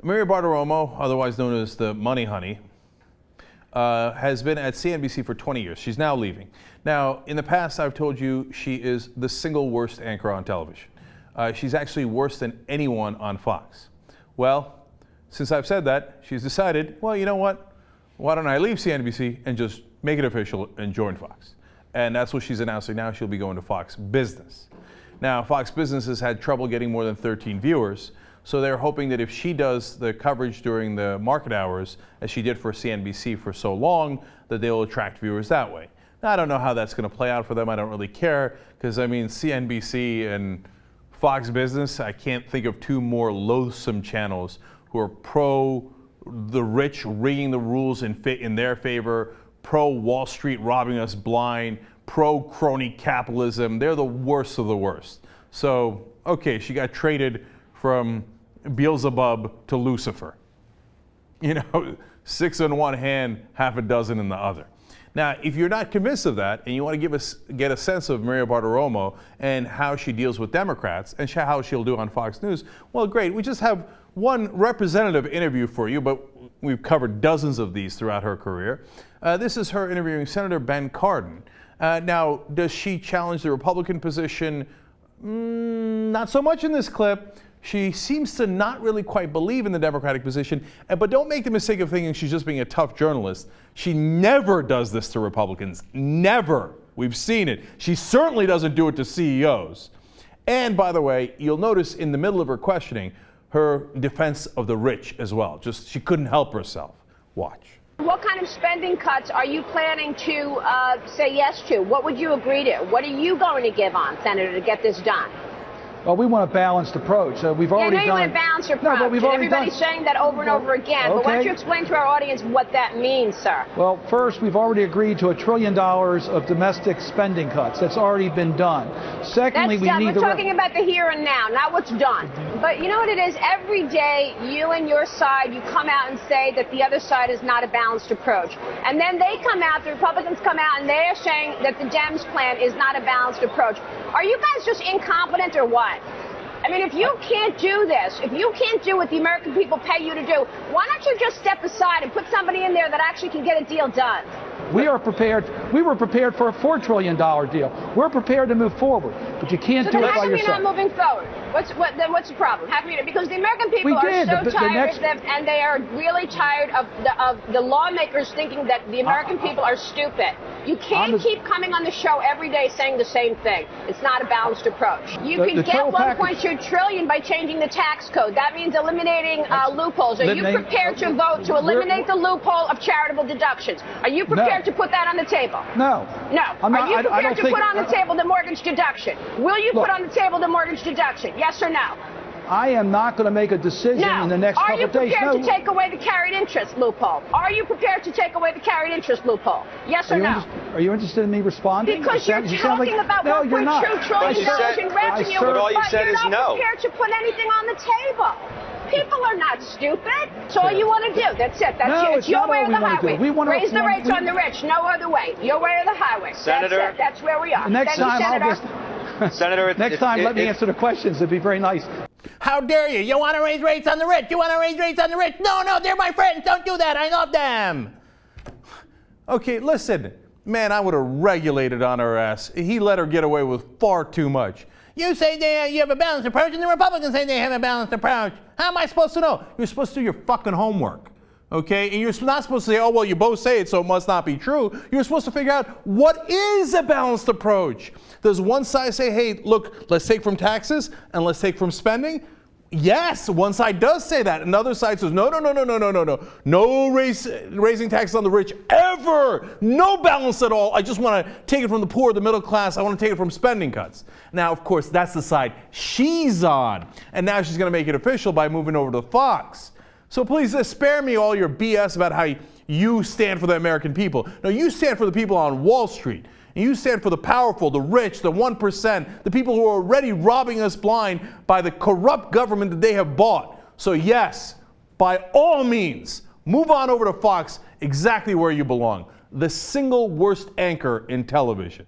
Maria Bartiromo, otherwise known as the Money Honey, has been at CNBC for 20 years. She's now leaving. Now, in the past, I've told you she is the single worst anchor on television. She's actually worse than anyone on Fox. Well, since I've said that, she's decided, well, you know what? Why don't I leave CNBC and just make it official and join Fox? And that's what she's announcing now. She'll be going to Fox Business. Now, Fox Business has had trouble getting more than 13 viewers, so they're hoping that if she does the coverage during the market hours, as she did for CNBC for so long, that they will attract viewers that way. Now, I don't know how that's going to play out for them. I don't really care, because, I mean, CNBC and Fox Business, I can't think of two more loathsome channels who are pro the rich rigging the rules in their favor, pro Wall Street robbing us blind, pro crony capitalism. They're the worst of the worst. So, okay, she got traded from Beelzebub to Lucifer. You know, 6 in one hand, half a dozen in the other. Now, if you're not convinced of that, and you want to get a sense of Maria Bartiromo and how she deals with Democrats and how she'll do on Fox News, well, great. We just have one representative interview for you, but we've covered dozens of these throughout her career. This is her interviewing Senator Ben Cardin. Now, does she challenge the Republican position? Not so much in this clip. She seems to not really quite believe in the Democratic position, but don't make the mistake of thinking she's just being a tough journalist. She never does this to Republicans. Never. We've seen it. She certainly doesn't do it to CEOs. And by the way, you'll notice in the middle of her questioning, her defense of the rich as well. Just she couldn't help herself. Watch. What kind of spending cuts are you planning to say yes to? What would you agree to? What are you going to give on, Senator, to get this done? Well, we want a balanced approach. We've already done. You want a balanced approach. No, but we've already Everybody's done. saying that over and over again. Okay. But why don't you explain to our audience what that means, sir? Well, first, we've already agreed to $1 trillion of domestic spending cuts. That's already been done. Secondly, That's done. We're talking about the here and now, not what's done. But you know what it is? Every day, you and your side, you come out and say that the other side is not a balanced approach. And then they come out, the Republicans come out, and they are saying that the Dems plan is not a balanced approach. Are you guys just incompetent or what? I mean, if you can't do this, if you can't do what the American people pay you to do, why don't you just step aside and put somebody in there that actually can get a deal done? We are prepared. We were prepared for a $4 trillion deal. We're prepared to move forward, but you can't do it by yourself. So then how come you're not moving forward? Then what's the problem? How come you? Because the American people are so tired, and they are really tired of the lawmakers thinking that the American people are stupid. You can't keep coming on the show every day saying the same thing. It's not a balanced approach. You can get $1.2 trillion by changing the tax code. That means eliminating loopholes. Are you prepared to vote to eliminate the loophole of charitable deductions? Are you prepared to put that on the table? No. No. Are you prepared to put on the table the mortgage deduction? Will you put on the table the mortgage deduction? Yes or no? I am not going to make a decision in the next couple of days. Are you prepared to take away the carried interest loophole? Are you prepared to take away the carried interest loophole? Yes or no? Are you interested in me responding? Because you're talking about $1.2 trillion in revenue, but all you said is no. You're not prepared to put anything on the table. People are not stupid. That's all you want to do. That's it. It's your way or the highway. Raise the rates on the rich. No other way. Your way or the highway. Senator, that's it. That's where we are. Next time, Senator, next time, let me answer the questions. It'd be very nice. How dare you? You want to raise rates on the rich? You want to raise rates on the rich? No, they're my friends. Don't do that. I love them. Okay, listen. Man, I would have regulated on her ass. He let her get away with far too much. You say you have a balanced approach, and the Republicans say they have a balanced approach. How am I supposed to know? You're supposed to do your fucking homework. Okay? And you're not supposed to say, oh, well, you both say it, so it must not be true. You're supposed to figure out what is a balanced approach. Does one side say, hey, look, let's take from taxes and let's take from spending? Yes, one side does say that. Another side says, no. No raising taxes on the rich ever. No balance at all. I just want to take it from the poor, the middle class. I want to take it from spending cuts. Now, of course, that's the side she's on. And now she's going to make it official by moving over to Fox. So please spare me all your BS about how you stand for the American people. No, you stand for the people on Wall Street. And you stand for the powerful, the rich, the 1%, the people who are already robbing us blind by the corrupt government that they have bought. So yes, by all means, move on over to Fox, exactly where you belong. The single worst anchor in television.